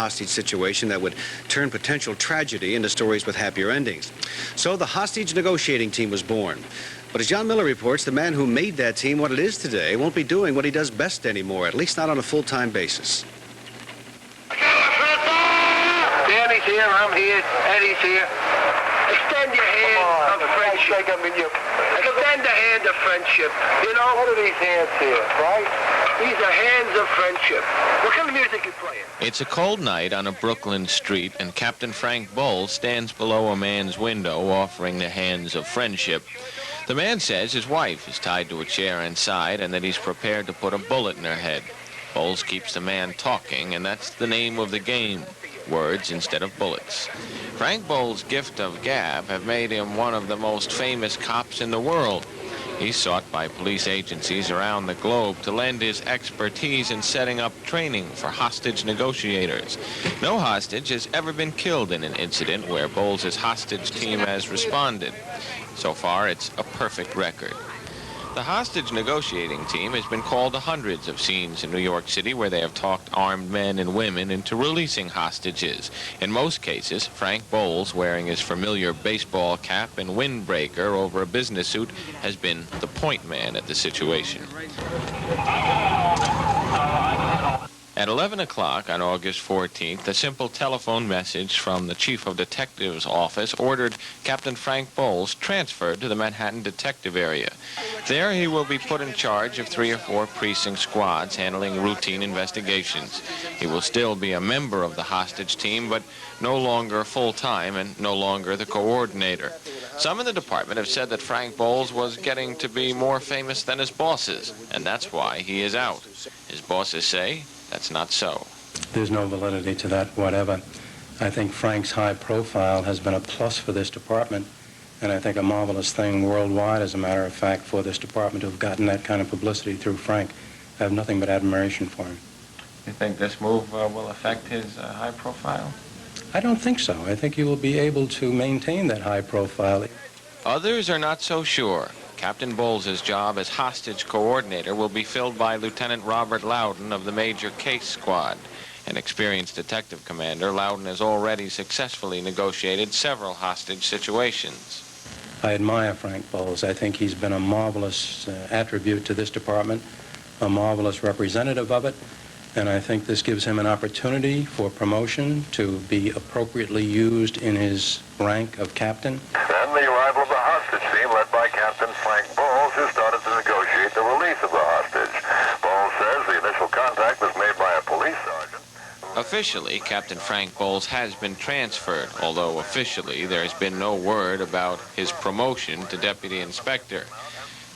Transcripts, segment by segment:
hostage situation that would turn potential tragedy into stories with happier endings. So the hostage negotiating team was born. But as John Miller reports, the man who made that team what it is today won't be doing what he does best anymore, at least not on a full-time basis. Danny's here, I'm here, Eddie's here. Extend your hand of friendship. Extend the hand of friendship. You know, what are these hands here, right? These are hands of friendship. What kind of music you playing? It's a cold night on a Brooklyn street, and Captain Frank Bolz stands below a man's window offering the hands of friendship. The man says his wife is tied to a chair inside and that he's prepared to put a bullet in her head. Bolz keeps the man talking, and that's the name of the game. Words instead of bullets. Frank Bolz's gift of gab have made him one of the most famous cops in the world. He's sought by police agencies around the globe to lend his expertise in setting up training for hostage negotiators. No hostage has ever been killed in an incident where Bolz's hostage team has responded. So far, it's a perfect record. The hostage negotiating team has been called to hundreds of scenes in New York City where they have talked armed men and women into releasing hostages. In most cases, Frank Bolz, wearing his familiar baseball cap and windbreaker over a business suit, has been the point man at the situation. At 11 o'clock on August 14th, a simple telephone message from the Chief of Detectives office ordered Captain Frank Bolz transferred to the Manhattan Detective Area. There he will be put in charge of 3 or 4 precinct squads handling routine investigations. He will still be a member of the hostage team, but no longer full-time and no longer the coordinator. Some in the department have said that Frank Bolz was getting to be more famous than his bosses, and that's why he is out. His bosses say that's not so. There's no validity to that whatever. I think Frank's high profile has been a plus for this department, and I think a marvelous thing worldwide, as a matter of fact, for this department to have gotten that kind of publicity through Frank. I have nothing but admiration for him. You think this move will affect his high profile? I don't think so. I think you will be able to maintain that high profile. Others are not so sure. Captain Bolz's job as hostage coordinator will be filled by Lieutenant Robert Louden of the Major Case Squad. An experienced detective commander, Louden has already successfully negotiated several hostage situations. I admire Frank Bolz. I think he's been a marvelous attribute to this department, a marvelous representative of it, and I think this gives him an opportunity for promotion to be appropriately used in his rank of captain. Then the arrival of the hostage team led by Captain Frank Bolz, who started to negotiate the release of the hostage. Bolz says the initial contact was made by a police sergeant. Officially, Captain Frank Bolz has been transferred, although officially there has been no word about his promotion to deputy inspector.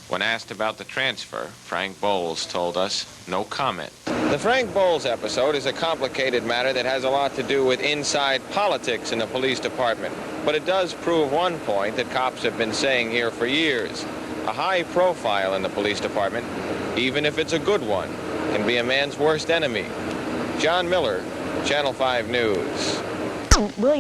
When asked about the transfer, Frank Bolz told us no comment. The Frank Bolz episode is a complicated matter that has a lot to do with inside politics in the police department. But it does prove one point that cops have been saying here for years. A high profile in the police department, even if it's a good one, can be a man's worst enemy. John Miller, Channel 5 News. William